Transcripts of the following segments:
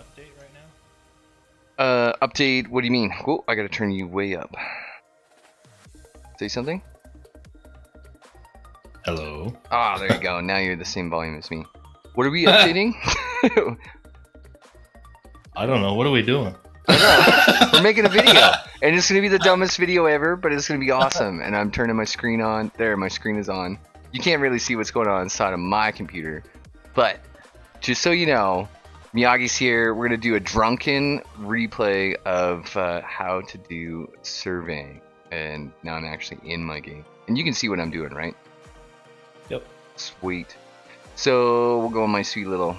update right now? Update, what do you mean? Oh, I gotta turn you way up. Say something? Hello. Ah, there you go. Now you're the same volume as me. What are we updating? I don't know. What are we doing? I don't know. We're making a video. And it's gonna be the dumbest video ever, but it's gonna be awesome. And I'm turning my screen on. There, my screen is on. You can't really see what's going on inside of my computer. But, just so you know, Miyagi's here. We're gonna do a drunken replay of how to do surveying. And now I'm actually in my game. And you can see what I'm doing, right? Yep. Sweet. So we'll go in my sweet little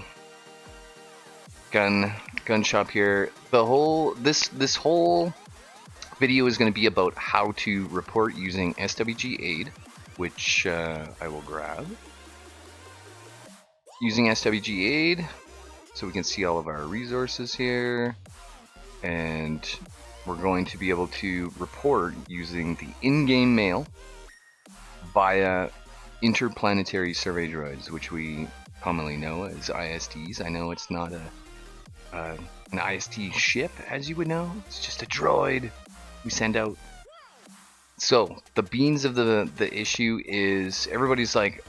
gun shop here. The whole this whole video is going to be about how to report using SWGAide, which I will grab. Using SWGAide, so we can see all of our resources here, and we're going to be able to report using the in-game mail via Interplanetary Survey Droids, which we commonly know as ISDs. I know it's not an ISD ship, as you would know. It's just a droid we send out. So the beans of the issue is everybody's like,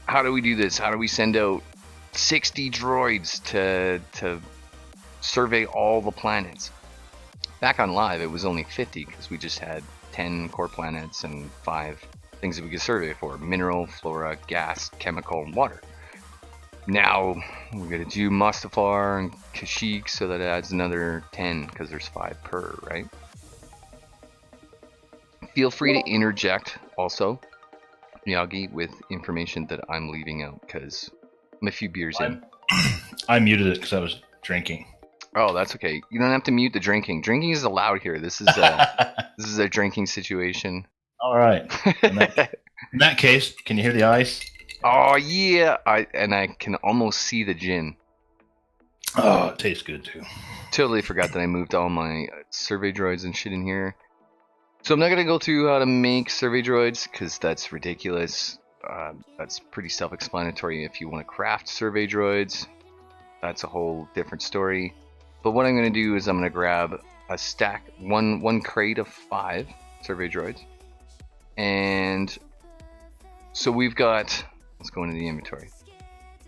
how do we do this? How do we send out 60 droids to survey all the planets? Back on live, it was only 50 because we just had 10 core planets and 5 things that we could survey for: mineral, flora, gas, chemical, and water. Now we're gonna do Mustafar and Kashyyyk, so that adds another 10 because there's 5 per, right? Feel free to interject also, Miyagi, with information that I'm leaving out because I'm a few beers in. I muted it because I was drinking. Oh, that's okay. You don't have to mute the drinking. Drinking is allowed here. This is a drinking situation. All right. In that case, can you hear the ice? Oh yeah, I can almost see the gin. Oh, it tastes good too. Totally forgot that I moved all my survey droids and shit in here. So I'm not gonna go through how to make survey droids because that's ridiculous. That's pretty self-explanatory. If you want to craft survey droids, that's a whole different story. But what I'm gonna do is I'm gonna grab a stack, one crate of 5 survey droids, and so we've got. Let's go into the inventory.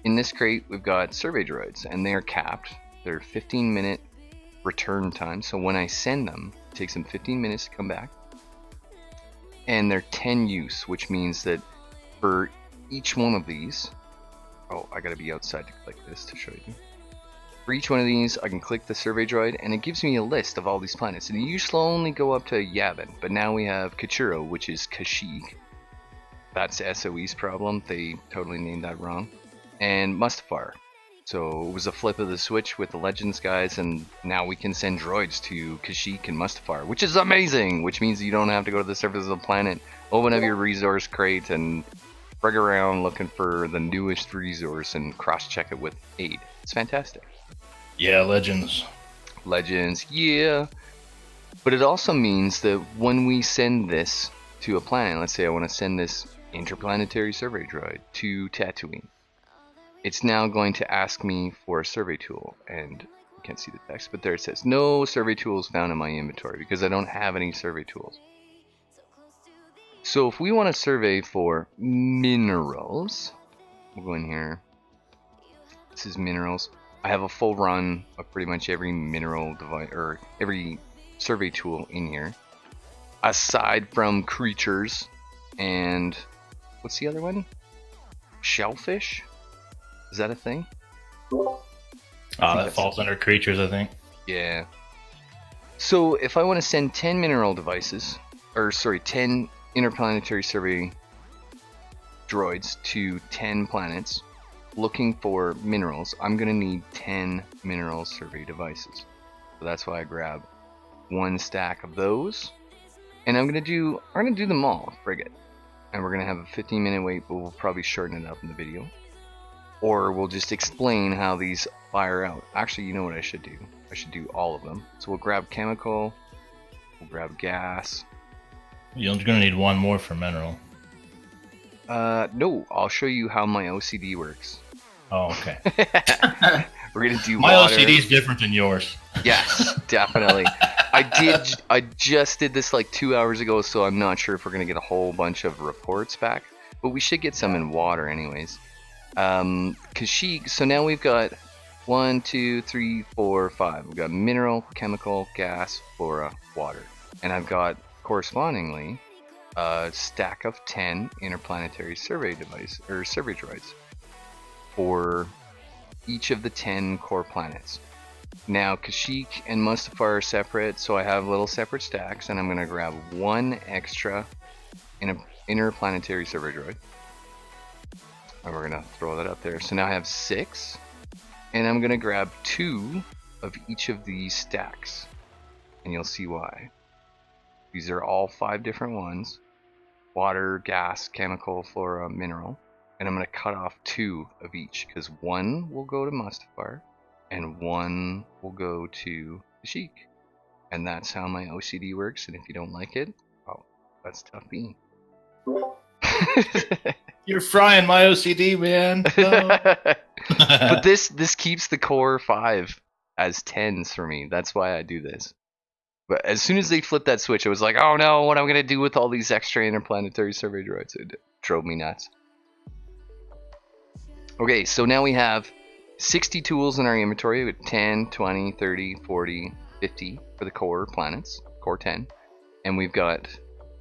In this crate, we've got survey droids, and they are capped. They're 15-minute return time. So when I send them, it takes them 15 minutes to come back. And they're 10 use, which means that for each one of these, oh, I gotta be outside to click this to show you. For each one of these, I can click the survey droid, and it gives me a list of all these planets. And it used to only go up to Yavin, but now we have Kachuro, which is Kashyyyk. That's SOE's problem. They totally named that wrong. And Mustafar. So it was a flip of the switch with the Legends guys, and now we can send droids to Kashyyyk and Mustafar, which is amazing! Which means you don't have to go to the surface of the planet, open up your resource crate, and frig around looking for the newest resource and cross-check it with aid. It's fantastic. Yeah, Legends. Legends, yeah! But it also means that when we send this to a planet, let's say I want to send this Interplanetary Survey Droid to Tatooine, it's now going to ask me for a survey tool, and you can't see the text, but there it says no survey tools found in my inventory because I don't have any survey tools. So if we want to survey for minerals, we'll go in here. This is minerals. I have a full run of pretty much every mineral device or every survey tool in here, aside from creatures and what's the other one? Shellfish? Is that a thing? That falls under creatures, I think. Yeah. So if I want to send 10 mineral devices, or sorry, 10 interplanetary survey droids to 10 planets looking for minerals, I'm going to need 10 mineral survey devices. So that's why I grab one stack of those. And I'm going to do them all, frigate. And we're going to have a 15-minute wait, but we'll probably shorten it up in the video. Or we'll just explain how these fire out. Actually, you know what I should do? I should do all of them. So we'll grab chemical, we'll grab gas. You're going to need one more for mineral. No, I'll show you how my OCD works. Oh, okay. We're gonna do My water. OCD is different than yours. Yes, definitely. I just did this like 2 hours ago, so I'm not sure if we're gonna get a whole bunch of reports back, but we should get some in water anyways. Kashyyyk. So now we've got 1, 2, 3, 4, 5. We've got mineral, chemical, gas, flora, water, and I've got correspondingly a stack of 10 interplanetary survey droids for each of the 10 core planets. Now Kashyyyk and Mustafar are separate, so I have little separate stacks, and I'm going to grab one extra interplanetary survey droid. And we're going to throw that up there. So now I have 6, and I'm going to grab 2 of each of these stacks, and you'll see why. These are all 5 different ones: water, gas, chemical, flora, mineral. And I'm going to cut off 2 of each, because 1 will go to Mustafar and 1 will go to Kashyyyk. And that's how my OCD works, and if you don't like it, well, that's tough bean. You're frying my OCD, man. No. But this keeps the core 5 as 10s for me. That's why I do this. But as soon as they flipped that switch, I was like, oh no, what am I going to do with all these extra interplanetary survey droids? It drove me nuts. Okay, so now we have 60 tools in our inventory. We have 10, 20, 30, 40, 50 for the core planets, core 10. And we've got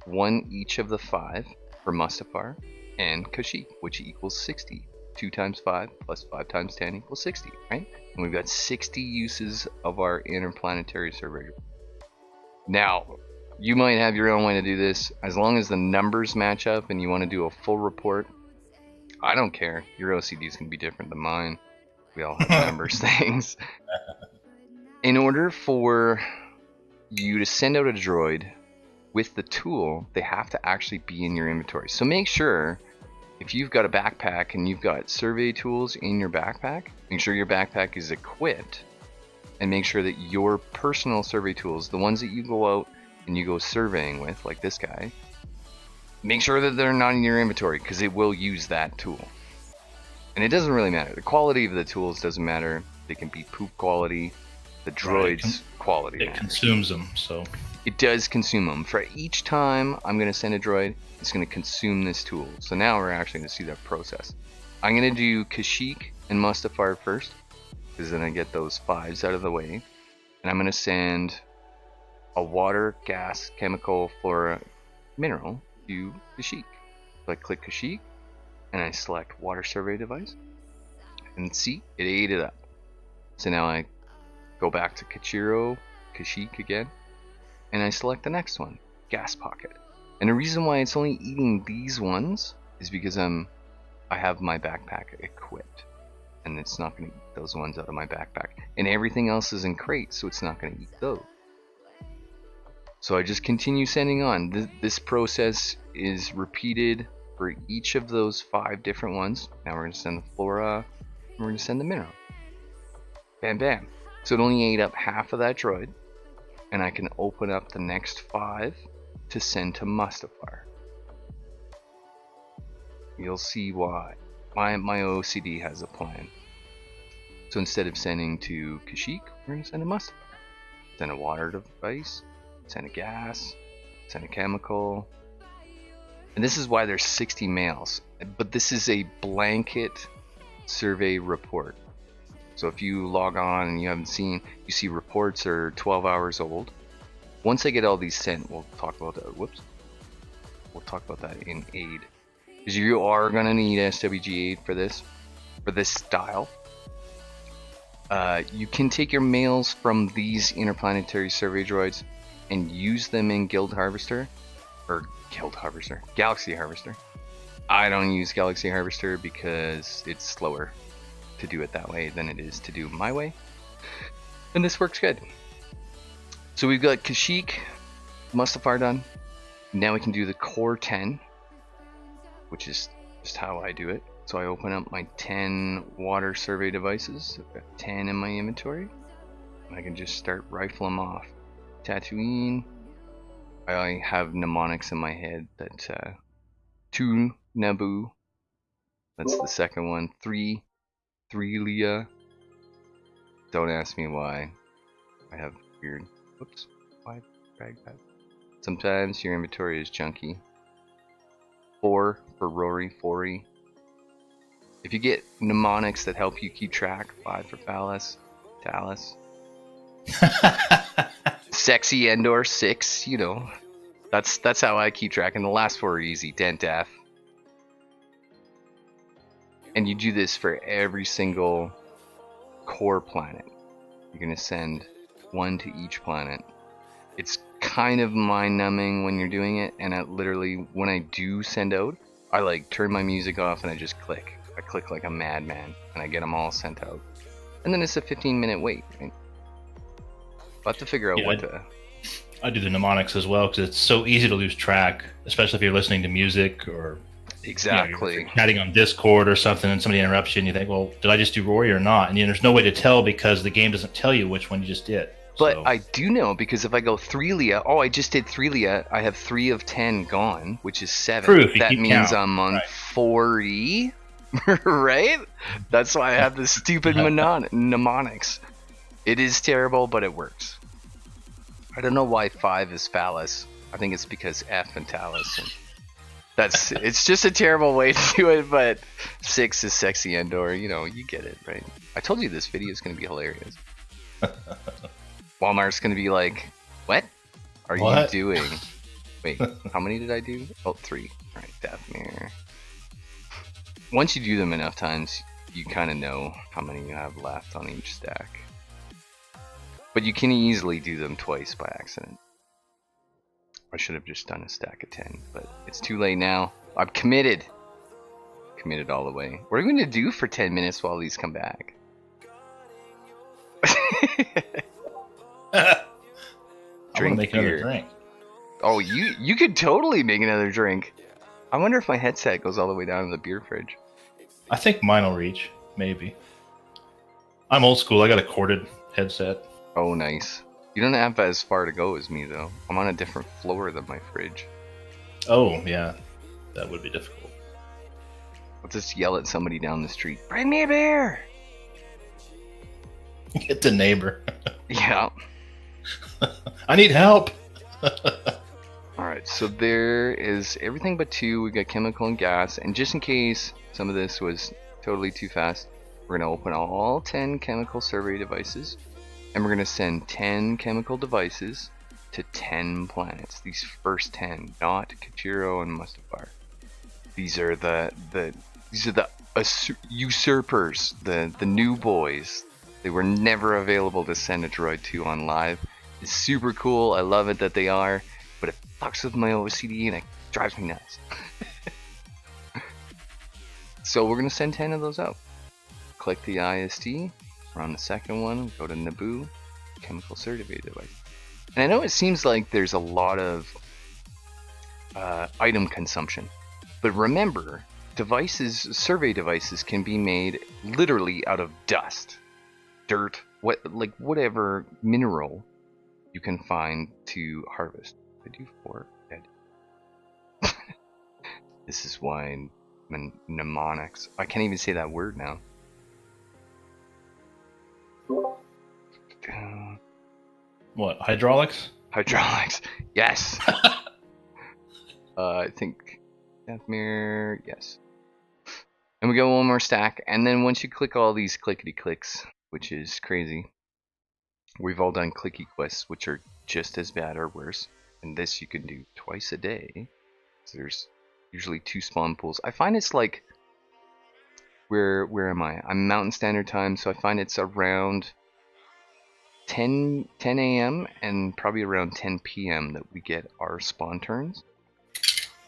1 each of the 5 for Mustafar and Kashyyyk, which equals 60. 2 times 5 plus 5 times 10 equals 60, right? And we've got 60 uses of our interplanetary survey. Now, you might have your own way to do this. As long as the numbers match up and you want to do a full report, I don't care. Your OCD is going to be different than mine. We all have numbers things. In order for you to send out a droid with the tool, they have to actually be in your inventory. So make sure, if you've got a backpack and you've got survey tools in your backpack, make sure your backpack is equipped, and make sure that your personal survey tools, the ones that you go out and you go surveying with, like this guy, make sure that they're not in your inventory, because it will use that tool. And it doesn't really matter. The quality of the tools doesn't matter. They can be poop quality. The droid's quality It matters. consumes them, so. It does consume them. For each time I'm going to send a droid, it's going to consume this tool. So now we're actually going to see that process. I'm going to do Kashyyyk and Mustafar first, because then I get those 5s out of the way. And I'm going to send a water, gas, chemical, flora, mineral to Kashyyyk. So I click Kashyyyk, and I select water survey device, and see, it ate it up. So now I go back to Kashyyyk again, and I select the next one, gas pocket. And the reason why it's only eating these ones is because I have my backpack equipped, and it's not going to eat those ones out of my backpack. And everything else is in crates, so it's not going to eat those. So I just continue sending on. This process is repeated for each of those 5 different ones. Now we're going to send the flora, and we're going to send the mineral. Bam, bam. So it only ate up half of that droid, and I can open up the next 5 to send to Mustafar. You'll see why. My OCD has a plan. So instead of sending to Kashyyyk, we're going to send to Mustafar. Send a water device, send a gas, send a chemical. And this is why there's 60 males. But this is a blanket survey report. So if you log on and you haven't seen, you see reports are 12 hours old. Once I get all these sent, we'll talk about that. We'll talk about that in aid. Because you are going to need SWGAide for this style. You can take your mails from these interplanetary survey droids and use them in Galaxy Harvester. I don't use Galaxy Harvester because it's slower to do it that way than it is to do my way. And this works good. So we've got Kashyyyk, Mustafar done. Now we can do the core 10, which is just how I do it. So I open up my 10 water survey devices. I've got 10 in my inventory. I can just start rifling them off. Tatooine. I have mnemonics in my head that 2 Naboo. That's the second one. 3 Leia. Don't ask me why. I have weird. Whoops. Why drag that? Sometimes your inventory is junky. 4 for Rory, 4. If you get mnemonics that help you keep track, 5 for Phallus, Talus. Sexy Endor, 6, you know. That's how I keep track, and the last 4 are easy. Dent Death. And you do this for every single core planet. You're gonna send 1 to each planet. It's kind of mind-numbing when you're doing it, and literally, when I do send out, I like turn my music off and I just click. I click like a madman, and I get them all sent out. And then it's a 15-minute wait. Right? I'll have to figure out what to... I do the mnemonics as well, because it's so easy to lose track, especially if you're listening to music or... Exactly. You're chatting on Discord or something, and somebody interrupts you, and you think, well, did I just do Rory or not? And there's no way to tell because the game doesn't tell you which one you just did. But so. I do know, because if I go Threlia, I just did Threlia, I have 3 of 10 gone, which is 7. Proof, that means count. I'm on right. 40, right? That's why I have this stupid mnemonics. It is terrible, but it works. I don't know why 5 is Phallus. I think it's because F and Talus. And it's just a terrible way to do it, but 6 is Sexy Endor. You know, you get it, right? I told you this video is going to be hilarious. Walmart's going to be like, what are you doing? Wait, how many did I do? Oh, 3. All right, Daphne. Once you do them enough times, you kind of know how many you have left on each stack. But you can easily do them twice by accident. I should have just done a stack of 10, but it's too late now. I'm committed. Committed all the way. What are we going to do for 10 minutes while these come back? Drink make another drink. Oh, you could totally make another drink. I wonder if my headset goes all the way down to the beer fridge. I think mine will reach, maybe. I'm old school. I got a corded headset. Oh, nice. You don't have as far to go as me, though. I'm on a different floor than my fridge. Oh, yeah. That would be difficult. I'll just yell at somebody down the street, bring me a beer! Get the neighbor. Yeah. I need help! Alright, so there is everything but 2. We got chemical and gas, and just in case some of this was totally too fast, we're going to open all 10 chemical survey devices, and we're going to send 10 chemical devices to 10 planets. These first 10, not Kachiro and Mustafar. These are the usurpers, the new boys. They were never available to send a droid to on live. It's super cool. I love it that they are, but it fucks with my OCD and it drives me nuts. So we're gonna send 10 of those out. Click the IST. We're on the second one. Go to Naboo, chemical survey device. And I know it seems like there's a lot of item consumption, but remember, survey devices can be made literally out of dust, dirt, whatever mineral you can find to harvest. I do 4 dead. This is why mnemonics. I can't even say that word now. What, hydraulics? Hydraulics. Yes. I think Deathmere. Yes. And we go one more stack, and then once you click all these clickety clicks, which is crazy, we've all done clicky quests, which are just as bad or worse. And this you can do twice a day. So there's usually 2 spawn pools. I find it's like, where am I? I'm Mountain Standard Time, so I find it's around 10 a.m. and probably around 10 p.m. that we get our spawn turns.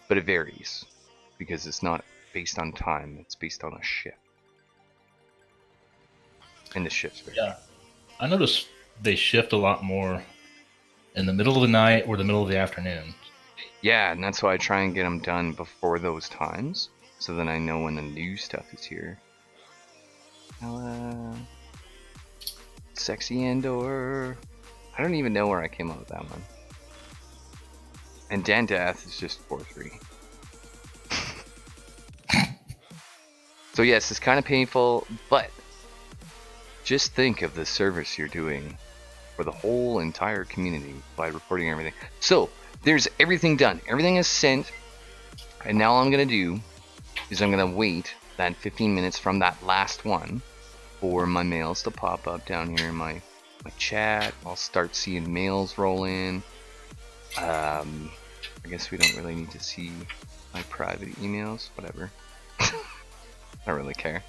But it varies, because it's not based on time, it's based on a shift. And the shifts vary. Yeah. I noticed they shift a lot more in the middle of the night or the middle of the afternoon. Yeah, and that's why I try and get them done before those times, so then I know when the new stuff is here. Sexy Endor. I don't even know where I came up with that one. And Dandath is just 4-3. So yes, it's kind of painful, but just think of the service you're doing for the whole entire community by reporting everything. So there's everything done. Everything is sent. And now all I'm going to do is I'm going to wait that 15 minutes from that last one for my mails to pop up down here in my chat. I'll start seeing mails roll in. I guess we don't really need to see my private emails. Whatever. I don't really care.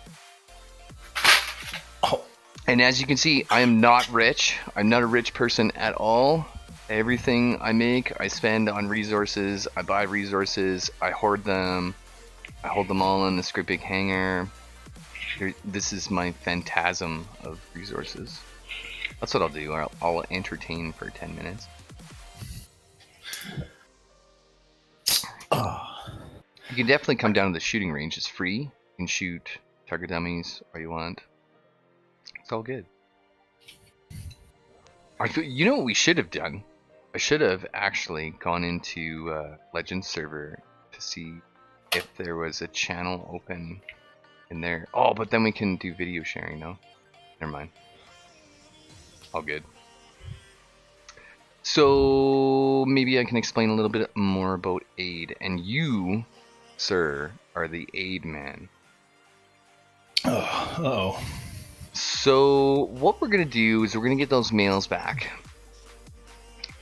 Oh. And as you can see, I am not rich. I'm not a rich person at all. Everything I make, I spend on resources. I buy resources. I hoard them. I hold them all in this great big hangar. This is my phantasm of resources. That's what I'll do. I'll entertain for 10 minutes. You can definitely come down to the shooting range. It's free. You can shoot target dummies all you want. It's all good. You know what we should have done? I should have actually gone into Legends server to see if there was a channel open in there. Oh, but then we can do video sharing, no? Never mind. All good. So maybe I can explain a little bit more about SWGAide. And you, sir, are the SWGAide man. Oh. So what we're going to do is we're going to get those mails back.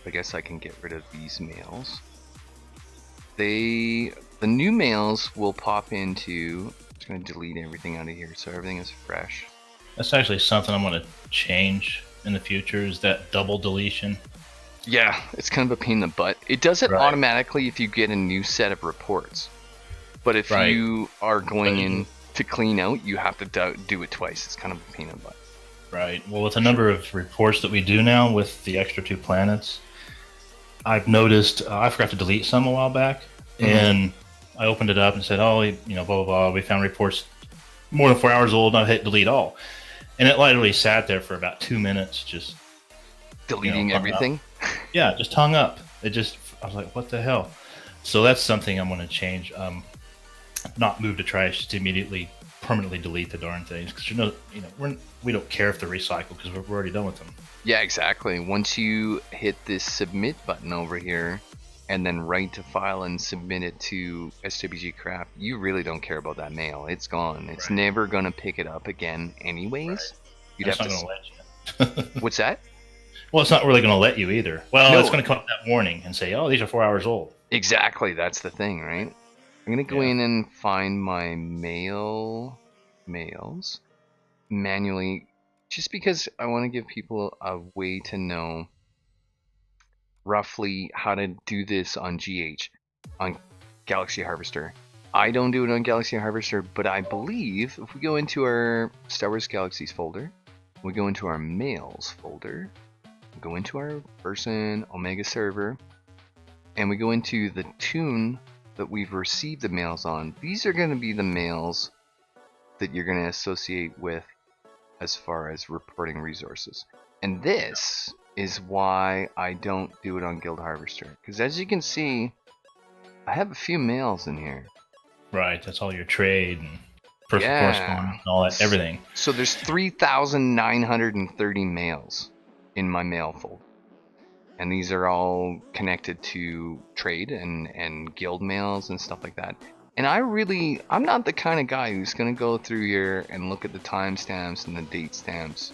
I guess I can get rid of these mails. The new mails will pop into... I'm just going to delete everything out of here so everything is fresh. That's actually something I'm going to change in the future, is that double deletion. Yeah, it's kind of a pain in the butt. It does it automatically if you get a new set of reports. But if you are going in to clean out, you have to do it twice. It's kind of a pain in the butt. Right. Well, with the number of reports that we do now with the extra 2 planets, I've noticed I forgot to delete some a while back, and I opened it up and said, "Oh, blah blah blah. We found reports more than 4 hours old." And I hit delete all, and it literally sat there for about 2 minutes, just deleting everything. Yeah, just hung up. I was like, "What the hell?" So that's something I'm going to change. Not move to trash, just immediately permanently delete the darn things, because we don't care if they're recycled because we're already done with them. Yeah, exactly. Once you hit this submit button over here and then write to file and submit it to SWG Craft, you really don't care about that mail. It's gone. It's never going to pick it up again anyways. You'd have to... let you. What's that? Well, it's not really going to let you either. Well, it's going to come up that warning and say, "Oh, these are 4 hours old." Exactly. That's the thing, right? I'm going to go in and find my mails manually, just because I want to give people a way to know roughly how to do this on GH, on Galaxy Harvester. I don't do it on Galaxy Harvester, but I believe if we go into our Star Wars Galaxies folder, we go into our mails folder, we go into our person Omega server, and we go into the tune that we've received the mails on. These are going to be the mails that you're going to associate with as far as reporting resources. And this is why I don't do it on Guild Harvester, because as you can see, I have a few mails in here. Right, that's all your trade and personal correspondence and all that, everything. So there's 3,930 mails in my mail folder. And these are all connected to trade and guild mails and stuff like that. And I'm not the kind of guy who's going to go through here and look at the timestamps and the date stamps,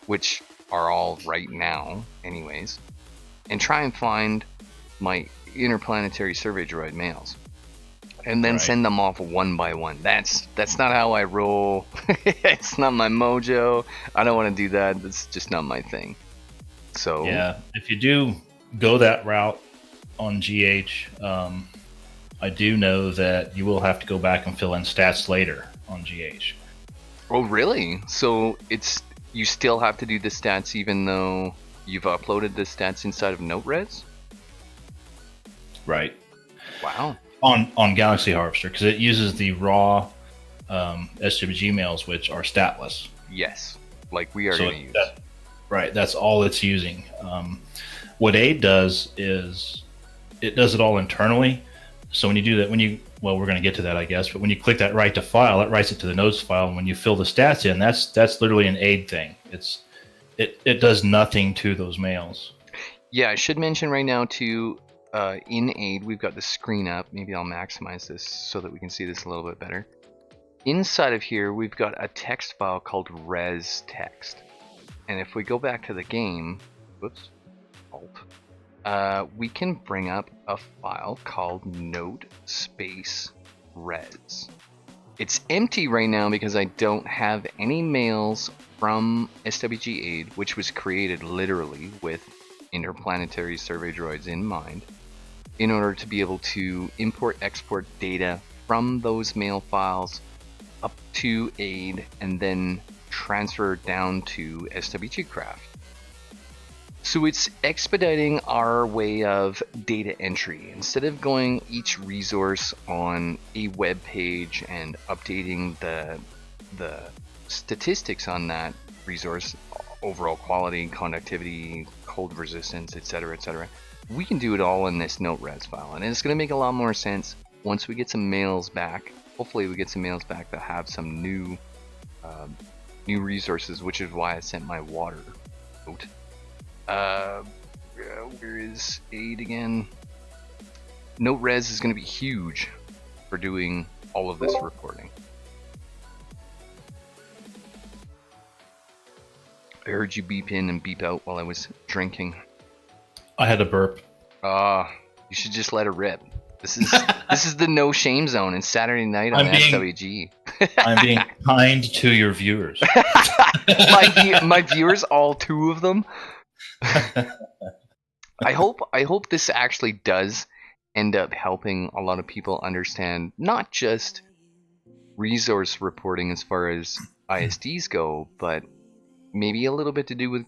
which are all right now anyways, and try and find my Interplanetary Survey Droid mails. And then send them off one by one. That's not how I roll. It's not my mojo. I don't want to do that. That's just not my thing. So yeah, if you do go that route on GH, I do know that you will have to go back and fill in stats later on GH. Oh, really? So you still have to do the stats even though you've uploaded the stats inside of Node-REDs? Right. Wow. On Galaxy Harvester, because it uses the raw SWG mails, which are statless. Yes, like we are going to use. Right, that's all it's using. What SWGAide does is it does it all internally. So when you do that, we're going to get to that, I guess. But when you click that write to file, it writes it to the notes file. And when you fill the stats in, that's literally an SWGAide thing. It does nothing to those mails. Yeah, I should mention right now too, in AIDE, we've got the screen up. Maybe I'll maximize this so that we can see this a little bit better. Inside of here, we've got a text file called res text. And if we go back to the game, whoops, Alt, we can bring up a file called note space res. It's empty right now because I don't have any mails from SWGAide, which was created literally with Interplanetary Survey Droids in mind, in order to be able to import export data from those mail files up to AIDE and then transfer down to SWGCraft. So it's expediting our way of data entry. Instead of going each resource on a web page and updating the statistics on that resource, overall quality, conductivity, cold resistance, etc., we can do it all in this note res file. And it's going to make a lot more sense once we get some mails back. Hopefully we get some mails back that have some new resources, which is why I sent my water note. Where is AIDE again? Note res is going to be huge for doing all of this reporting. I heard you beep in and beep out while I was drinking. I had a burp. You should just let it rip. This is the no shame zone. It's Saturday night on SWG. I'm being kind to your viewers. my viewers, all two of them. I hope this actually does end up helping a lot of people understand not just resource reporting as far as ISDs go, but maybe a little bit to do with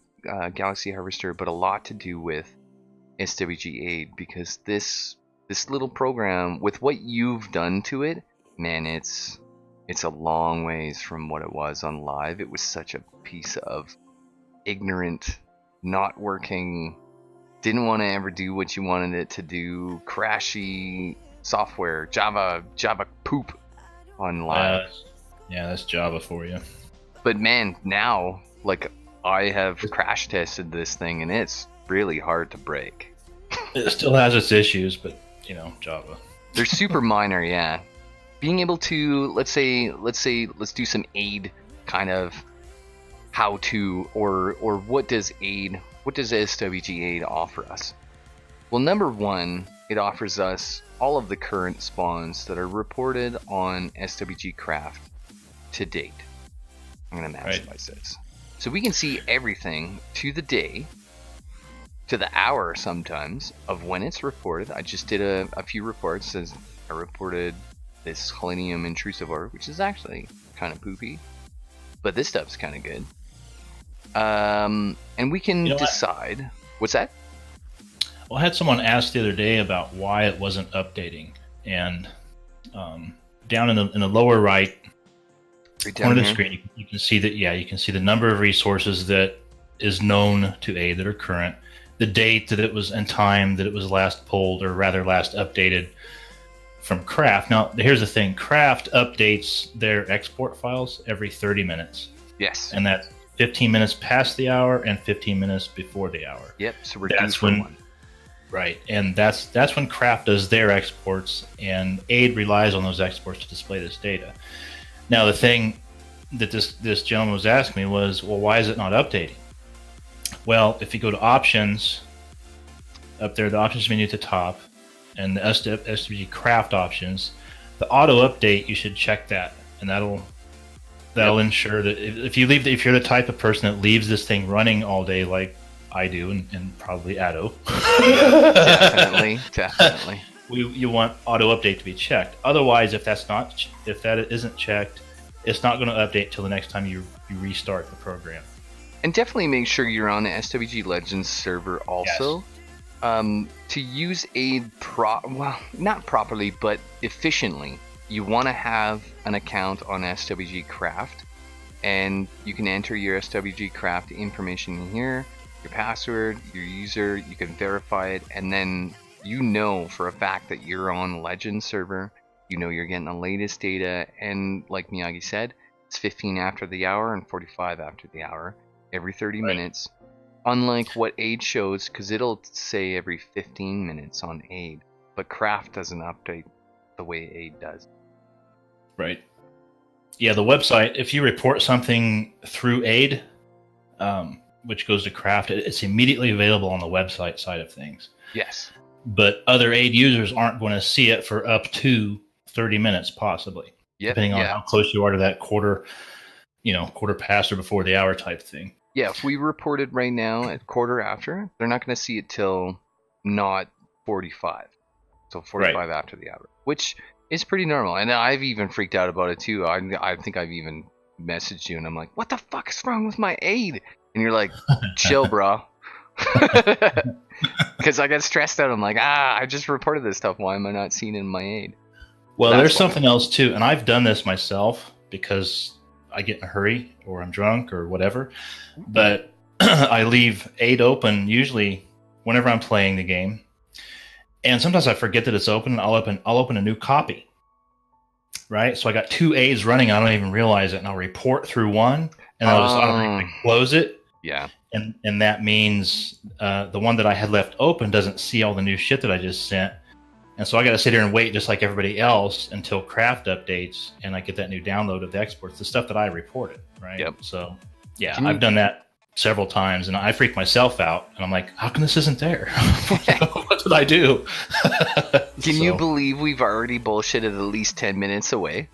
Galaxy Harvester, but a lot to do with SWGAide, because this little program, with what you've done to it, man, it's a long ways from what it was on live. It was such a piece of ignorant, not working, didn't want to ever do what you wanted it to do, crashy software, Java poop on live. Yeah, that's Java for you. But man, now, like, I have crash tested this thing and it's really hard to break. It still has its issues, but Java. They're super minor, yeah. Being able to, let's do some AIDE kind of how to, or what does SWGAide offer us? Well, number one, it offers us all of the current spawns that are reported on SWGCraft to date. I'm going to maximize this. So we can see everything to the day, to the hour sometimes, of when it's reported. I just did a few reports. As I reported this Selenium intrusive ore, which is actually kind of poopy, but this stuff's kind of good. And we can decide. What's that? Well, I had someone ask the other day about why it wasn't updating, and down in the lower right corner of the screen, you can see that. Yeah, you can see the number of resources that is known to AIDE that are current, the date that it was, and time that it was last pulled, or rather last updated from Craft. Now, here's the thing: Craft updates their export files every 30 minutes. Yes, and that's 15 minutes past the hour and 15 minutes before the hour. Yep. So we're due for one. Right, and that's when Craft does their exports, and AIDE relies on those exports to display this data. Now, the thing that this gentleman was asking me was, well, why is it not updating? Well, if you go to Options, up there, the Options menu at the top, and the SWG Craft options, the auto update, you should check that, and that'll ensure that if you're the type of person that leaves this thing running all day, like I do, and probably Addo. Definitely. You want auto update to be checked. Otherwise, if that isn't checked, it's not going to update till the next time you restart the program. And definitely make sure you're on the SWG Legends server also. Yes. To use AIDE not properly, but efficiently, you want to have an account on SWG Craft, and you can enter your SWG Craft information in here, your password, your user, you can verify it, and then you know for a fact that you're on Legends server, you know you're getting the latest data, and like Miyagi said, it's 15 after the hour and 45 after the hour. every 30 Right. minutes. Unlike what Aid shows, because it'll say every 15 minutes on Aid. But Craft doesn't update the way Aid does. Right. Yeah, the website, if you report something through Aid, which goes to Craft, it's immediately available on the website side of things. Yes. But other Aid users aren't going to see it for up to 30 minutes, possibly, depending on how close you are to that quarter past or before the hour type thing. Yeah, if we reported right now at quarter after, they're not going to see it till not 45. So 45 after the hour, which is pretty normal. And I've even freaked out about it too. I think I've even messaged you and I'm like, what the fuck is wrong with my Aid? And you're like, chill, bro. Because I got stressed out. I'm like, I just reported this stuff. Why am I not seeing it in my Aid? Well, there's something else too. And I've done this myself because I get in a hurry or I'm drunk or whatever. But I leave Aid open usually whenever I'm playing the game. And sometimes I forget that it's open. I'll open a new copy, right? So I got 2 Aids running. I don't even realize it, and I'll report through one, and I'll just automatically close it. Yeah. And that means the one that I had left open doesn't see all the new shit that I just sent, and so I got to sit here and wait just like everybody else until Craft updates, and I get that new download of the exports, the stuff that I reported, right? Yep. So yeah, I've done that several times, and I freak myself out, and I'm like, how come this isn't there? What did I do? Can you believe we've already bullshitted at least 10 minutes away?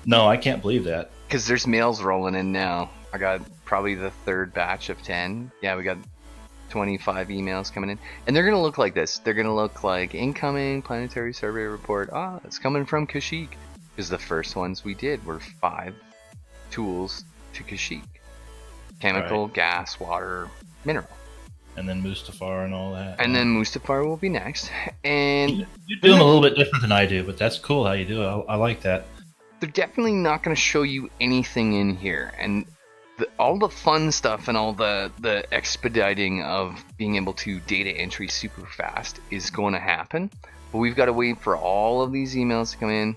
No, I can't believe that. Because there's mails rolling in now. I got probably the 3rd batch of 10. Yeah, we got 25 emails coming in. And they're going to look like this. They're going to look like incoming planetary survey report. It's coming from Kashyyyk. Because the first ones we did were 5 tools to Kashyyyk. Chemical, gas, water, mineral. And then Mustafar and all that. And then Mustafar will be next. And you do them a little bit different than I do, but that's cool how you do it. I like that. They're definitely not going to show you anything in here. And all the fun stuff and all the expediting of being able to data entry super fast is going to happen. But we've got to wait for all of these emails to come in.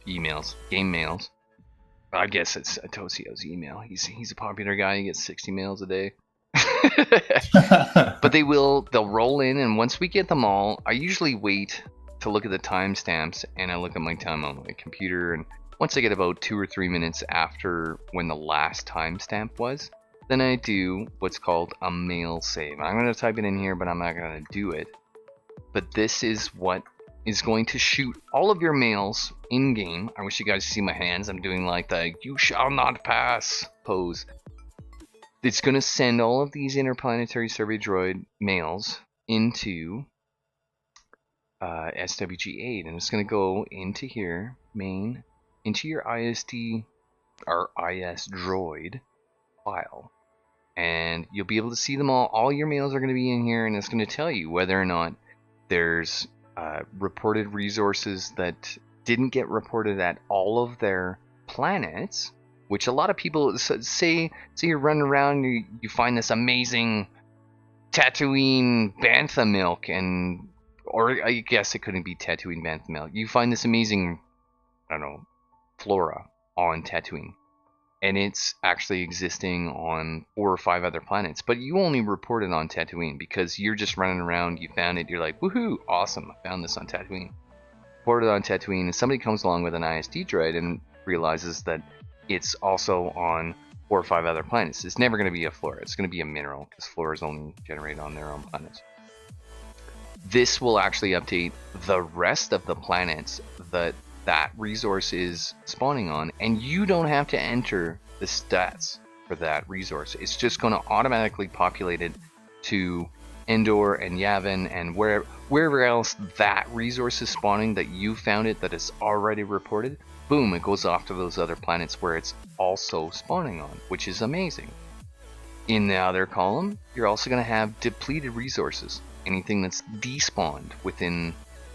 Game mails. I guess it's Atosio's email. He's a popular guy. He gets 60 mails a day. But they'll roll in, and once we get them all, I usually wait to look at the timestamps, and I look at my time on my computer, and once I get about 2 or 3 minutes after when the last timestamp was, then I do what's called a mail save. I'm going to type it in here, but I'm not going to do it. But this is what is going to shoot all of your mails in game. I wish you guys could see my hands. I'm doing like the "you shall not pass" pose. It's going to send all of these Interplanetary Survey Droid mails into SWGAide, and it's going to go into here, main, into your ISD or IS droid file, and you'll be able to see them all. All your mails are going to be in here, and it's going to tell you whether or not there's reported resources that didn't get reported at all of their planets, which a lot of people say you're running around and you find this amazing Tatooine bantha milk, or I guess it couldn't be Tatooine bantha milk. You find this amazing, I don't know, flora on Tatooine, and it's actually existing on 4 or 5 other planets, but you only report it on Tatooine because you're just running around, you found it, you're like, woohoo, awesome, I found this on Tatooine. Report it on Tatooine, and somebody comes along with an ISD droid and realizes that it's also on 4 or 5 other planets. It's never going to be a flora, it's going to be a mineral, because floras only generate on their own planets. This will actually update the rest of the planets that resource is spawning on, and you don't have to enter the stats for that resource. It's just going to automatically populate it to Endor and Yavin and wherever else that resource is spawning that you found it that is already reported. Boom, it goes off to those other planets where it's also spawning on, which is amazing. In the other column, you're also going to have depleted resources. Anything that's despawned within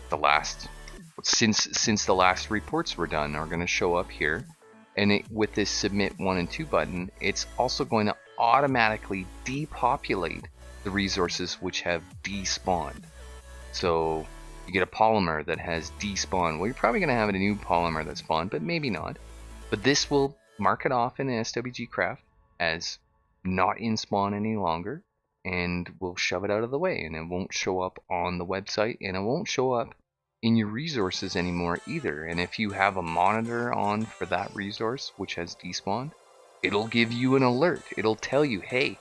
the last since the last reports were done are going to show up here, and with this submit 1 and 2 button, it's also going to automatically depopulate the resources which have despawned. So you get a polymer that has despawned. Well, you're probably going to have a new polymer that spawned, but maybe not. But this will mark it off in SWG Craft as not in spawn any longer, and we'll shove it out of the way, and it won't show up on the website, and it won't show up in your resources anymore either. And if you have a monitor on for that resource which has despawned, it'll give you an alert. It'll tell you, hey,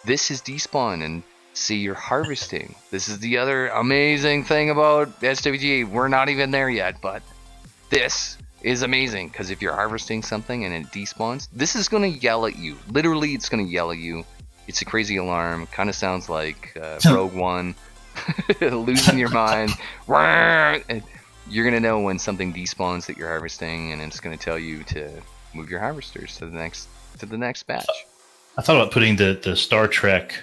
this is despawned, and see you're harvesting. This is the other amazing thing about SWG. We're not even there yet, but this is amazing, because if you're harvesting something and it despawns, this is going to yell at you. Literally, it's going to yell at you. It's a crazy alarm. Kind of sounds like Rogue One. Losing your mind. You're going to know when something despawns that you're harvesting, and it's going to tell you to move your harvesters to the next batch. I thought about putting the Star Trek,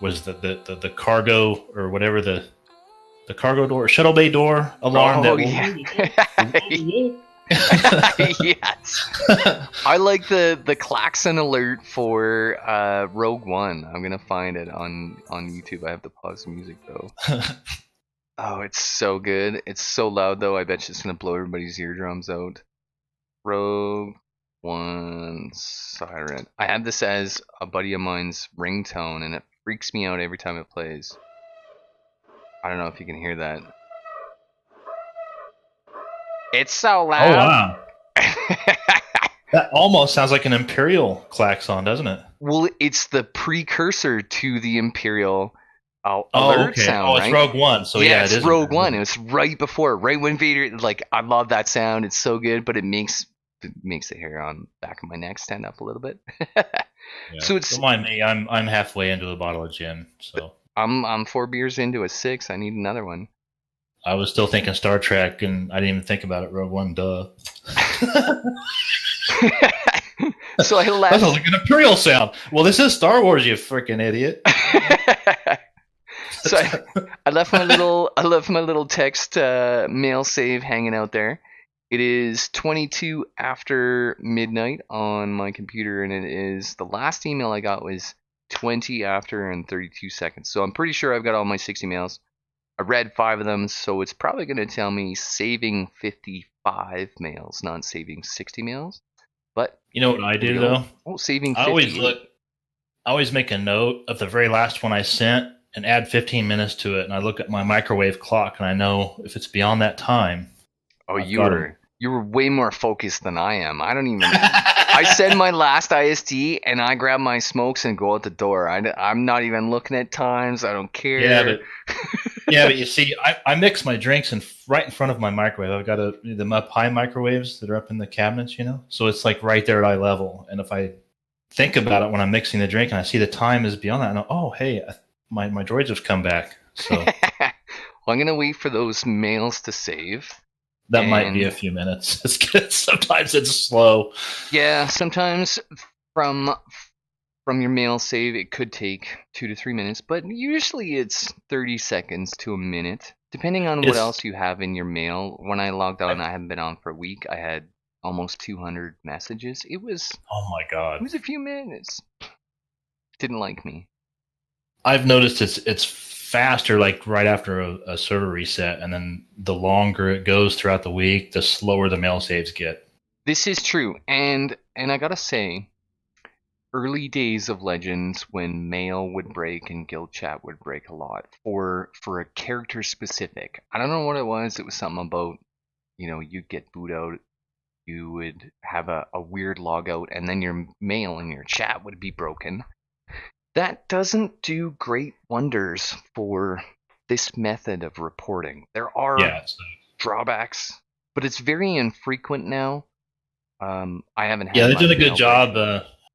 was the cargo or whatever, the cargo door, shuttle bay door alarm. Oh, yeah. Yes. I like the klaxon alert for Rogue One. I'm gonna find it on YouTube. I have to pause the music though. Oh, it's so good. It's so loud though. I bet you it's gonna blow everybody's eardrums out. Rogue One siren. I have this as a buddy of mine's ringtone, and it freaks me out every time it plays. I don't know if you can hear that. It's so loud. Oh, wow. That almost sounds like an Imperial klaxon, doesn't it? Well, it's the precursor to the Imperial alert sound, Oh, it's right? Rogue One. So yeah, it's it is Rogue One. It was right before, right when Vader. Like, I love that sound. It's so good, but it makes the hair on back of my neck stand up a little bit. Yeah. So it's. Don't mind me. I'm halfway into a bottle of gin, so I'm 4 beers into a 6. I need another one. I was still thinking Star Trek, and I didn't even think about it. Rogue One, duh. So I left. That sounds like an Imperial sound. Well, this is Star Wars, you freaking idiot. So I left my little text mail save hanging out there. It is 22 after midnight on my computer, and it is the last email I got was 20 after and 32 seconds. So I'm pretty sure I've got all my 60 mails. I read 5 of them, so it's probably going to tell me saving 55 mails, not saving 60 mails. But you know what I do though? Oh, saving 50. I always make a note of the very last one I sent and add 15 minutes to it, and I look at my microwave clock and I know if it's beyond that time. Oh, you were way more focused than I am. I don't even. I send my last ISD and I grab my smokes and go out the door. I'm not even looking at times. I don't care. Yeah, but you see, I mix my drinks right in front of my microwave. I've got the up high microwaves that are up in the cabinets, so it's like right there at eye level. And if I think about it when I'm mixing the drink and I see the time is beyond that, I know, oh, hey, my droids have come back. So well, I'm gonna wait for those mails to save. That might be a few minutes. Sometimes it's slow. Yeah, sometimes from your mail save, it could take 2 to 3 minutes, but usually it's 30 seconds to a minute, depending on what else you have in your mail. When I logged on, I haven't been on for a week. I had almost 200 messages. It was. Oh my god! It was a few minutes. Didn't like me. I've noticed it's faster, like right after a server reset, and then the longer it goes throughout the week, the slower the mail saves get. This is true, and I gotta say, early days of Legends when mail would break and guild chat would break a lot for a character specific. I don't know what it was. It was something about, you'd get boot out, you would have a weird logout, and then your mail and your chat would be broken. That doesn't do great wonders for this method of reporting. There are drawbacks, but it's very infrequent now. I haven't had. Yeah, they've done a good job.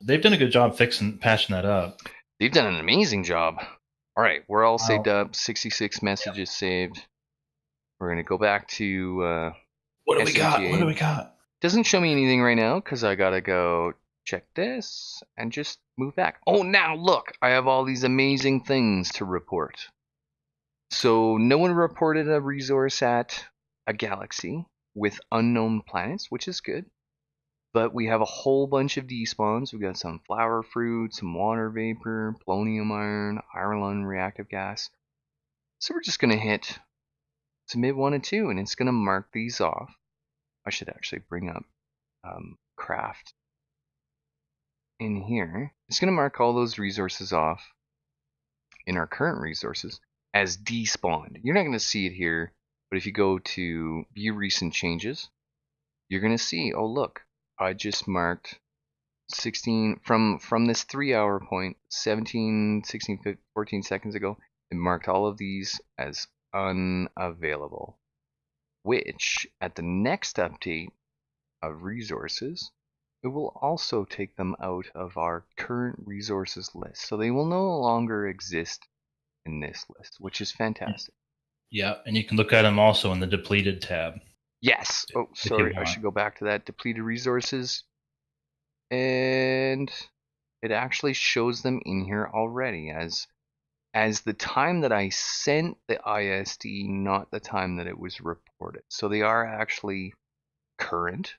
They've done a good job patching that up. They've done an amazing job. All right, we're all saved up. 66 messages saved. We're gonna go back to. What do we got? What do we got? Doesn't show me anything right now because I gotta go check this and just move back. Oh, now look, I have all these amazing things to report. So no one reported a resource at a galaxy with unknown planets, which is good. But we have a whole bunch of despawns. We've got some flower fruit, some water vapor, polonium iron, iron reactive gas. So we're just going to hit submit 1 and 2, and it's going to mark these off. I should actually bring up craft in here, it's going to mark all those resources off in our current resources as despawned. You're not going to see it here, but if you go to view recent changes, you're going to see, oh look, I just marked 16 from this 3 hour point, 17, 16, 15, 14 seconds ago, it marked all of these as unavailable, which at the next update of resources, it will also take them out of our current resources list. So they will no longer exist in this list, which is fantastic. Yeah, and you can look at them also in the depleted tab. Yes. Oh, sorry, I should go back to that. Depleted resources. And it actually shows them in here already as the time that I sent the ISD, not the time that it was reported. So they are actually current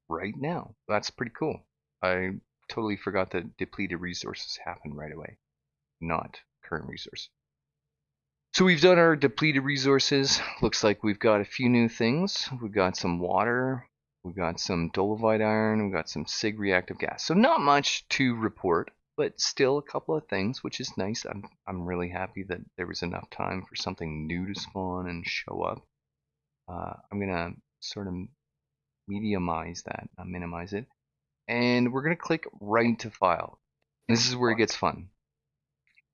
right now. That's pretty cool. I totally forgot that depleted resources happen right away, not current resource. So we've done our depleted resources. Looks like we've got a few new things. We've got some water. We've got some dolomite iron. We've got some SIG reactive gas. So not much to report, but still a couple of things, which is nice. I'm really happy that there was enough time for something new to spawn and show up. I'm gonna sort of minimize it, and we're gonna click right to file. This is where it gets fun.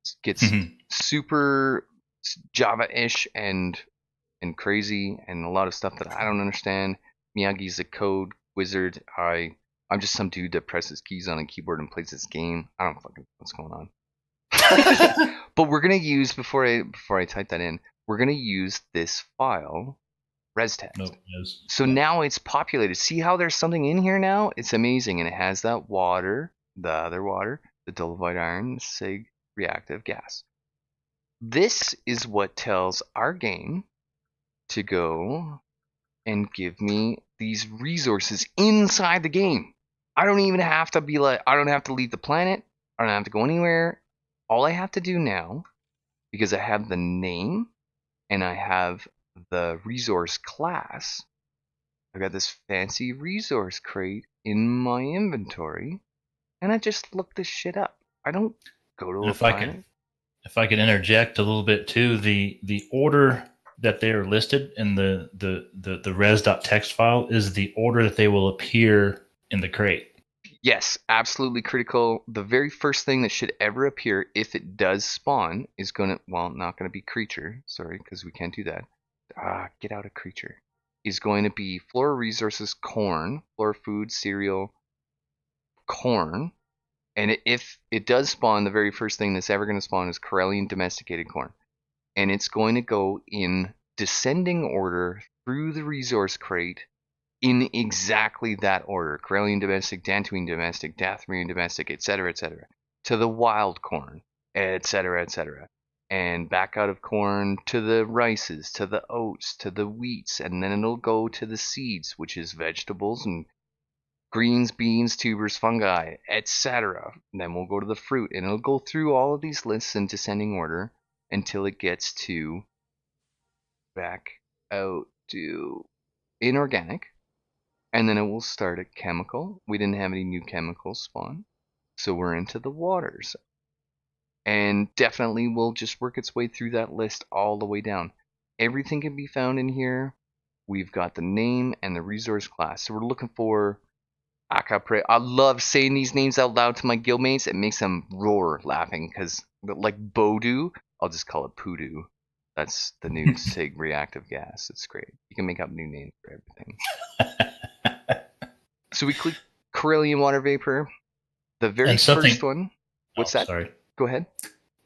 It gets super Java-ish and crazy, and a lot of stuff that I don't understand. Miyagi's a code wizard. I'm just some dude that presses keys on a keyboard and plays this game. I don't fucking know what's going on. But we're gonna use before I type that in, we're gonna use this file, restext. Oh, yes. So now it's populated. See how there's something in here now? It's amazing, and it has that water, the other water, the dolomite iron, the SIG reactive gas. This is what tells our game to go and give me these resources inside the game. I don't even have to I don't have to leave the planet. I don't have to go anywhere. All I have to do now, because I have the name and I have the resource class, I've got this fancy resource crate in my inventory, and I just look this shit up. I don't go to a planet. If I could interject a little bit too, the order that they are listed in the res.txt file is the order that they will appear in the crate. Yes, absolutely critical. The very first thing that should ever appear, if it does spawn, is not gonna be creature. Sorry, because we can't do that. Get out of creature. Is going to be flora resources, corn, flora food, cereal, corn. And if it does spawn, the very first thing that's ever going to spawn is Corellian domesticated corn. And it's going to go in descending order through the resource crate in exactly that order. Corellian domestic, Dantooine domestic, Dathomirian domestic, etc., to the wild corn, etc. And back out of corn to the rices, to the oats, to the wheats, and then it'll go to the seeds, which is vegetables and greens, beans, tubers, fungi, etc. Then we'll go to the fruit, and it'll go through all of these lists in descending order until it gets to back out to inorganic, and then it will start at chemical. We didn't have any new chemicals spawn, so we're into the waters. And definitely will just work its way through that list all the way down. Everything can be found in here. We've got the name and the resource class. So we're looking for Acapre. I love saying these names out loud to my guildmates. It makes them roar laughing because, like Bodu, I'll just call it Poodoo. That's the new SIG reactive gas. It's great. You can make up new names for everything. So we click Corellian water vapor. The very first one. What's that? Sorry. Go ahead.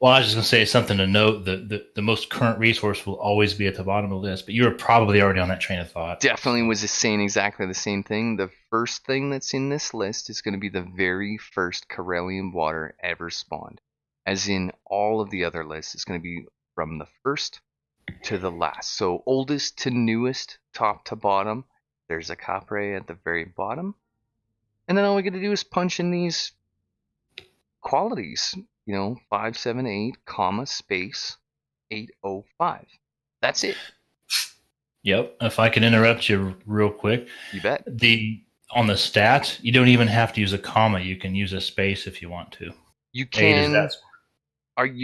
Well, I was just going to say something to note. The most current resource will always be at the bottom of the list, but you were probably already on that train of thought. Definitely was saying exactly the same thing. The first thing that's in this list is going to be the very first Corellian water ever spawned. As in all of the other lists, it's going to be from the first to the last. So oldest to newest, top to bottom. There's a Capre at the very bottom. And then all we got to do is punch in these qualities. 578, space 805. That's it. Yep. If I can interrupt you real quick. You bet. The On the stats, you don't even have to use a comma. You can use a space if you want to. You Aide is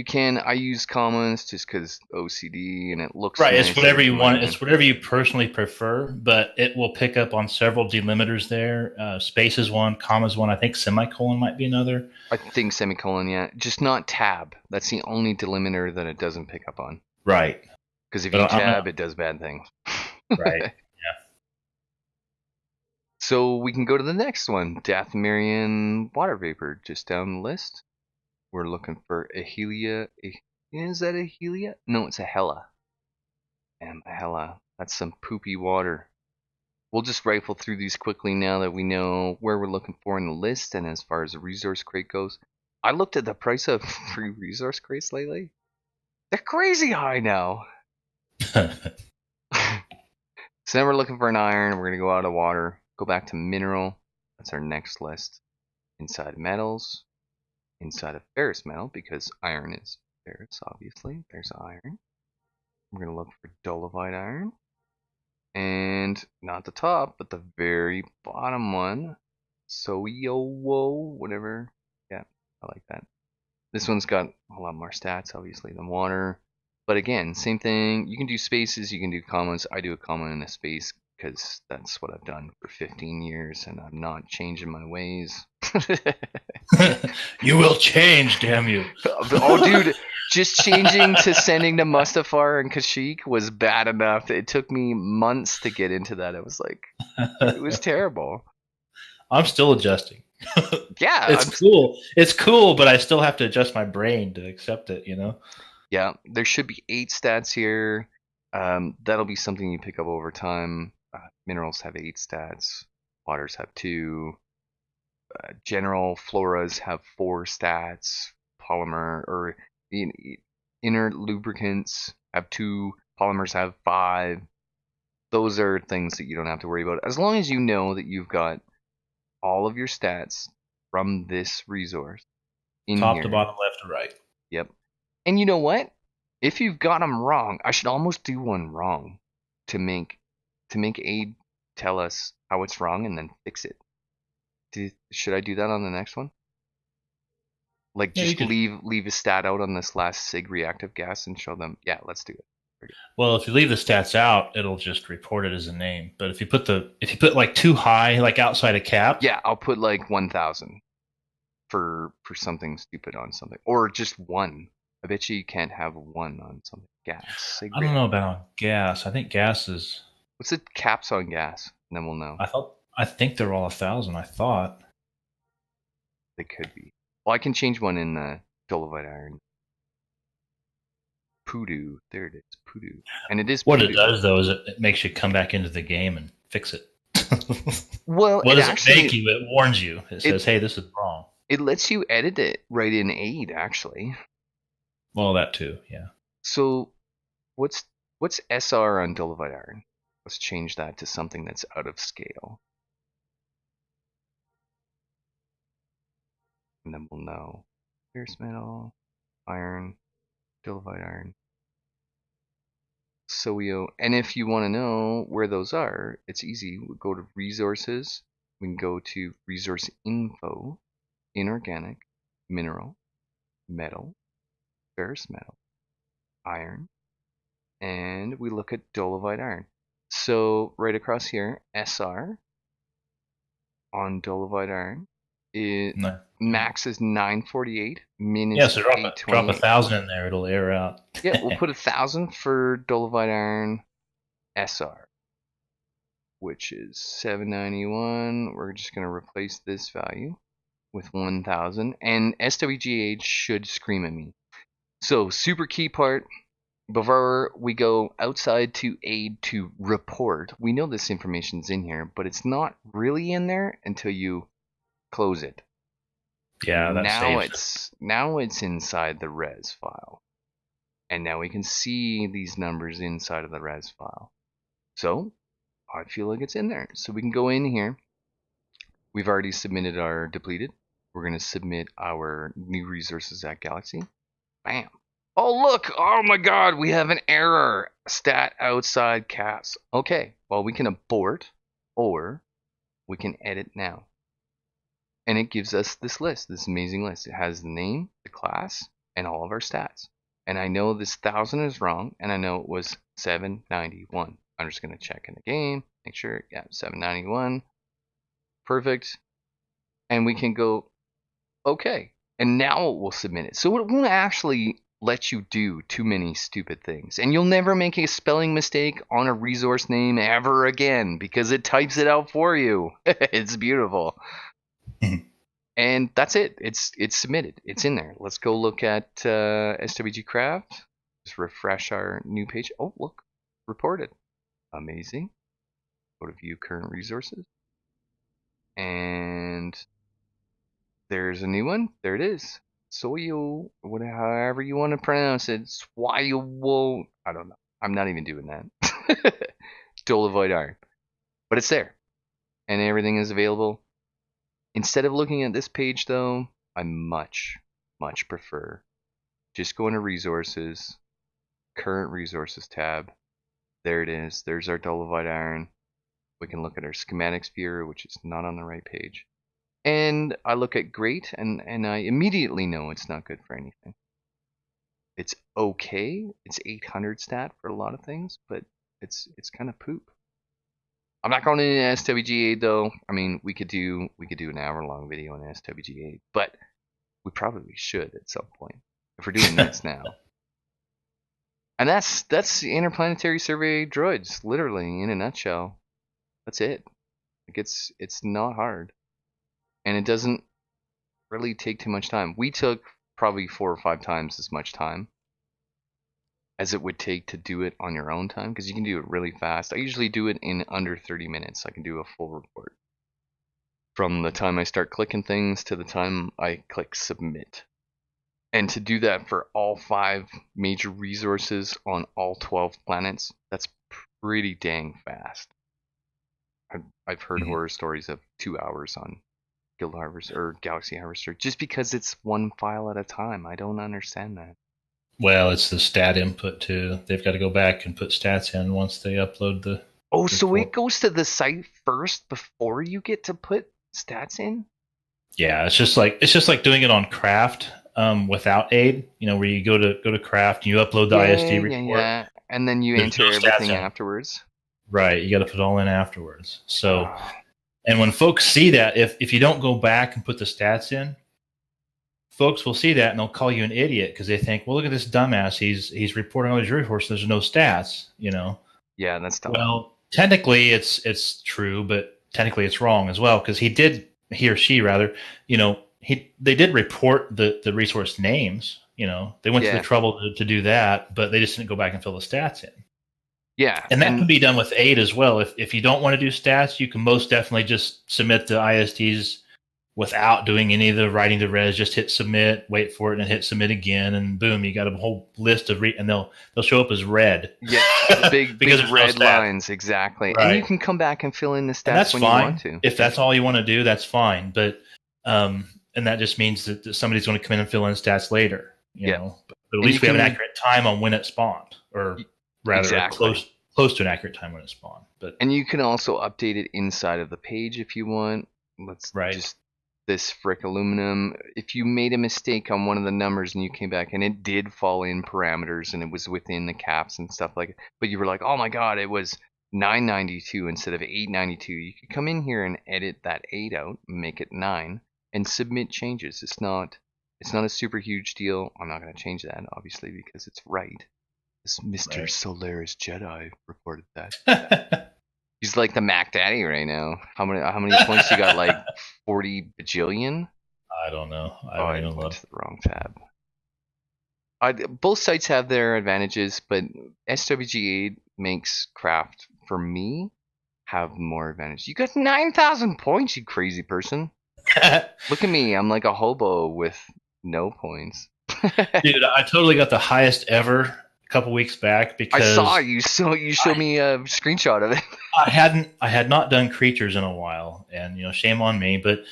can, that. I use commas just because OCD and it looks Right, it's nicer whatever in you my want. mind. It's whatever you personally prefer, but it will pick up on several delimiters there. Space is one, comma is one. I think semicolon might be another. I think semicolon, yeah. Just not tab. That's the only delimiter that it doesn't pick up on. Right, Because if but you I'm tab, it does bad things. right. So we can go to the next one. Dathmerian water vapor, just down the list. We're looking for Ahelia. Is that Ahelia? No, it's a Hella. And a Hella. That's some poopy water. We'll just rifle through these quickly now that we know where we're looking for in the list and as far as the resource crate goes. I looked at the price of free resource crates lately. They're crazy high now. So then we're looking for an iron. We're going to go out of water, go back to mineral. That's our next list. Inside metals, inside of ferrous metal, because iron is ferrous, obviously. There's iron. We're going to look for dolomite iron. And not the top, but the very bottom one. SWGAide, whatever. Yeah, I like that. This one's got a lot more stats, obviously, than water. But again, same thing. You can do spaces, you can do commas. I do a comma and a space because that's what I've done for 15 years, and I'm not changing my ways. You will change, damn you. Oh, dude, just changing to sending to Mustafar and Kashyyyk was bad enough. It took me months to get into that. It was like, it was terrible. I'm still adjusting. Yeah, It's cool. It's cool, but I still have to adjust my brain to accept it, you know? Yeah, there should be 8 stats here. That'll be something you pick up over time. Minerals have 8 stats. Waters have 2. General floras have 4 stats. Polymer or inner lubricants have 2. Polymers have 5. Those are things that you don't have to worry about. As long as you know that you've got all of your stats from this resource in Top here. to bottom, left to right. Yep. And you know what? If you've got them wrong, I should almost do one wrong to make Aide tell us how it's wrong and then fix it. Should I do that on the next one? Like Yeah, just leave a stat out on this last sig reactive gas and show them. Yeah, let's do it. Well, if you leave the stats out, it'll just report it as a name. But if you put like too high, like outside a cap, Yeah, I'll put like 1,000 for something stupid on something, or just 1. I bet you can't have 1 on something. Gas. I don't know about gas. I think gas is. What's the caps on gas? And then we'll know. I think they're all 1,000. I thought They could be. Well, I can change one in the dolomite iron. Poodoo. There it is. Poodoo. And it is what Poodoo. it does though is it makes you come back into the game and fix it. Well, what does it make you? It warns you. It says, "Hey, this is wrong." It lets you edit it right in Aide, actually. Well, that too. Yeah. So, what's SR on dolomite iron? Let's change that to something that's out of scale. And then we'll know. Ferrous metal, iron, dolomite iron. SWGAide. And if you want to know where those are, it's easy. We'll go to resources. We can go to resource info, inorganic, mineral, metal, ferrous metal, iron, and we look at dolomite iron. So right across here, SR on dolomite iron, max is 948, min is yeah, so drop 1,000 in there, it'll air out. Yeah, we'll put 1,000 for dolomite iron SR, which is 791. We're just going to replace this value with 1,000, and SWGAide should scream at me. So super key part, before we go outside to Aide to report, we know this information's in here, but it's not really in there until you close it. Yeah, that now it's inside the res file. And now we can see these numbers inside of the res file. So I feel like it's in there. So we can go in here. We've already submitted our depleted. We're going to submit our new resources at Galaxy. Bam. Oh, look. Oh, my God. We have an error. Stat outside caps. Okay. Well, we can abort, or We can edit now. And it gives us this list, this amazing list. It has the name, the class, and all of our stats. And I know this 1000 is wrong, and I know it was 791. I'm just going to check in the game, make sure, yeah, 791. Perfect. And we can go, okay. And now it will submit it. So it won't actually let you do too many stupid things. And you'll never make a spelling mistake on a resource name ever again because it types it out for you. It's beautiful. And that's it. It's submitted. It's in there. Let's go look at SWG Craft. Just refresh our new page. Oh, look. Reported. Amazing. Go to view current resources. And there's a new one. There it is. Soyo, however you want to pronounce it. Swayo. I don't know. I'm not even doing that. Dolovoid iron. But it's there. And everything is available. Instead of looking at this page, though, I much prefer just going to Resources, Current Resources tab. There it is. There's our Dolovoid iron. We can look at our schematics viewer, which is not on the right page. And I look at Great, and I immediately know it's not good for anything. It's okay. It's 800 stat for a lot of things, but it's kind of poop. I'm not going into SWGAide though. I mean, we could do an hour-long video on SWGAide, but we probably should at some point if we're doing this now. And that's Interplanetary Survey Droids, literally in a nutshell. That's it. Like it's not hard, and it doesn't really take too much time. We took probably 4 or 5 times as much time as it would take to do it on your own time, because you can do it really fast. I usually do it in under 30 minutes. I can do a full report from the time I start clicking things to the time I click submit. And to do that for all 5 major resources on all 12 planets, that's pretty dang fast. I've heard horror stories of 2 hours on Guild Harvester or Galaxy Harvester just because it's one file at a time. I don't understand that. Well, it's the stat input too. They've got to go back and put stats in once they upload the. Oh, so it goes to the site first before you get to put stats in? Yeah, it's just like doing it on Craft without aid. You know, where you go to Craft and you upload the ISD report. Yeah, and then you enter everything afterwards. Right, you got to put it all in afterwards. So, and when folks see that, if you don't go back and put the stats in, folks will see that and they'll call you an idiot because they think, well, look at this dumbass. He's reporting all these reports. There's no stats, you know. Yeah, that's dumb. Well, technically it's true, but technically it's wrong as well because he or she, you know, they did report the resource names. You know, they went to the trouble to do that, but they just didn't go back and fill the stats in. Yeah, and that can be done with aid as well. If you don't want to do stats, you can most definitely just submit the ISTs without doing any of the writing to res. Just hit submit, wait for it, and hit submit again, and boom, you got a whole list of and they'll show up as red. Yeah, big red lines, exactly. Right. And you can come back and fill in the stats when you want to. If that's all you want to do, that's fine. But and that just means that somebody's going to come in and fill in stats later. You know, but at least we have an accurate time on when it spawned, or rather close to an accurate time when it spawned. But and you can also update it inside of the page if you want. Just this frick aluminum. If you made a mistake on one of the numbers and you came back and it did fall in parameters and it was within the caps and stuff like it, but you were like, oh my god, it was 992 instead of 892. You could come in here and edit that 8 out, make it 9, and submit changes. It's not a super huge deal. I'm not going to change that, obviously, because it's right. This Mr. Solaris Jedi reported that. He's like the Mac Daddy right now. How many points you got? Like 40 bajillion? I don't know. I went to the wrong tab. Both sites have their advantages, but SWGAide makes Craft, for me, have more advantage. You got 9,000 points, you crazy person. Look at me. I'm like a hobo with no points. Dude, I totally got the highest ever couple weeks back because I saw you showed me a screenshot of it. I had not done creatures in a while, and you know, shame on me, but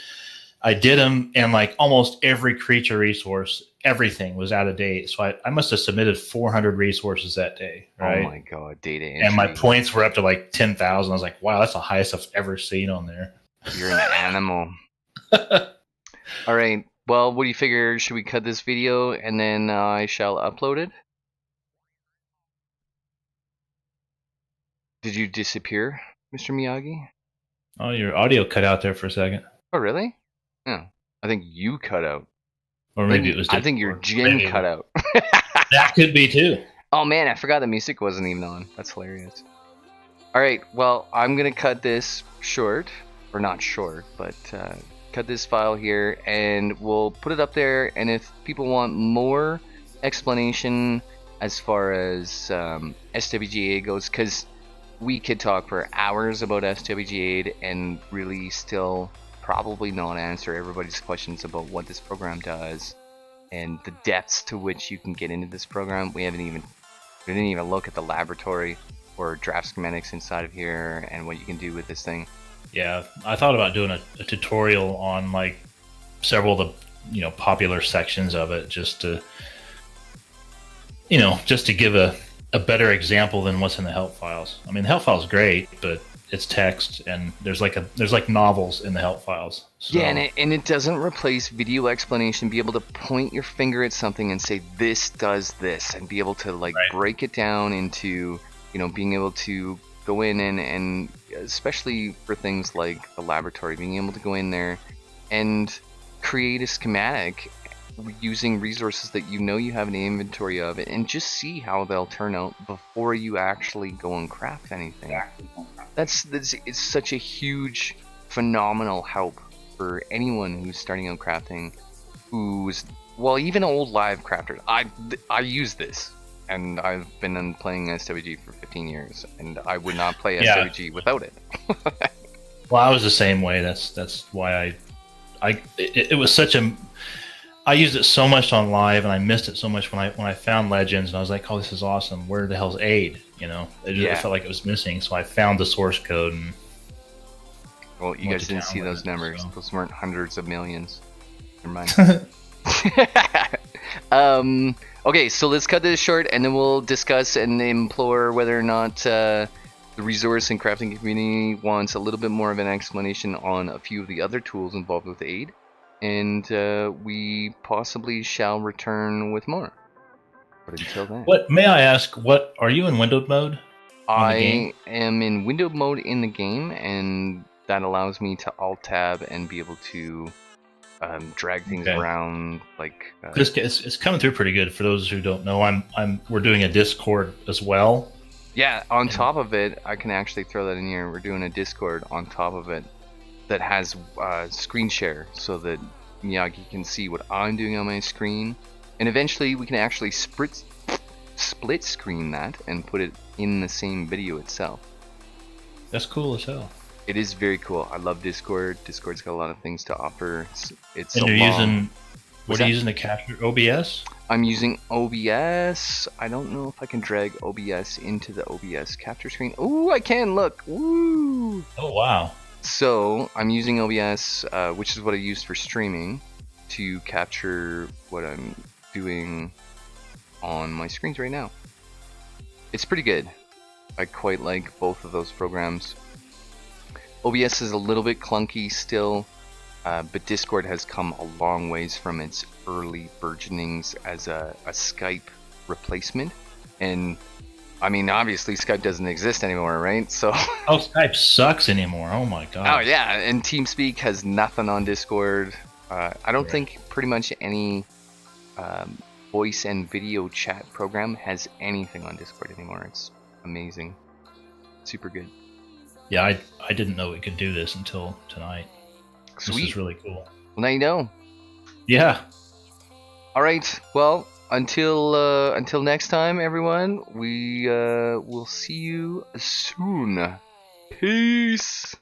I did them, and like almost every creature resource, everything was out of date. So I must have submitted 400 resources that day. Right? Oh my god, data entry. And my points were up to like 10,000. I was like, wow, that's the highest I've ever seen on there. You're an animal. All right. Well, what do you figure? Should we cut this video and then I shall upload it? Did you disappear, Mr. Miyagi? Oh, your audio cut out there for a second. Oh, really? Yeah. I think you cut out. Or maybe it was I think your Discord. gin Maybe cut out. that could be too. Oh man, I forgot the music wasn't even on. That's hilarious. Alright, well, I'm gonna cut this short. Or not short, but cut this file here and we'll put it up there. And if people want more explanation as far as SWGAide goes, because we could talk for hours about SWGAide and really still probably not answer everybody's questions about what this program does and the depths to which you can get into this program. We didn't even look at the laboratory or draft schematics inside of here and what you can do with this thing. Yeah, I thought about doing a tutorial on like several of the popular sections of it, just to give a better example than what's in the help files. I mean, the help file's great, but it's text, and there's like novels in the help files. So. Yeah, and it doesn't replace video explanation. Be able to point your finger at something and say this does this, and be able to like break it down into being able to go in and especially for things like the laboratory, being able to go in there and create a schematic using resources that you have an inventory of, and just see how they'll turn out before you actually go and craft anything. It's such a huge, phenomenal help for anyone who's starting out crafting, even old live crafters. I use this, and I've been playing SWG for 15 years, and I would not play SWG without it. Well, I was the same way. That's why it was such a. I used it so much on live, and I missed it so much when I found Legends, and I was like, "Oh, this is awesome! Where the hell's Aide?" It felt like it was missing. So I found the source code. And well, you guys didn't see those numbers; those weren't hundreds of millions. Never mind. Okay, so let's cut this short, and then we'll discuss and implore whether or not the resource and crafting community wants a little bit more of an explanation on a few of the other tools involved with Aide. And we possibly shall return with more. But until then, may I ask? What are you in windowed mode? I am in windowed mode in the game, and that allows me to Alt Tab and be able to drag things around. Like it's coming through pretty good. For those who don't know, we're doing a Discord as well. Yeah, on top of it, I can actually throw that in here. We're doing a Discord on top of it that has screen share, so that Miyagi can see what I'm doing on my screen, and eventually we can actually split screen that and put it in the same video itself. That's cool as hell. It is very cool. I love Discord. Discord's got a lot of things to offer. And you're using what are you using to capture? OBS? I'm using OBS. I don't know if I can drag OBS into the OBS capture screen. Oh, I can. Look. Woo! Oh wow. So I'm using OBS, which is what I use for streaming, to capture what I'm doing on my screens right now. It's pretty good. I quite like both of those programs. OBS is a little bit clunky still, but Discord has come a long ways from its early burgeonings as a Skype replacement. And I mean, obviously Skype doesn't exist anymore, right? So Skype sucks anymore. Oh my god. Oh yeah, and TeamSpeak has nothing on Discord. I don't think pretty much any voice and video chat program has anything on Discord anymore. It's amazing. Super good. Yeah, I didn't know we could do this until tonight. Sweet. This is really cool. Well, now you know. Yeah. All right. Well, until next time, everyone. We will see you soon. Peace.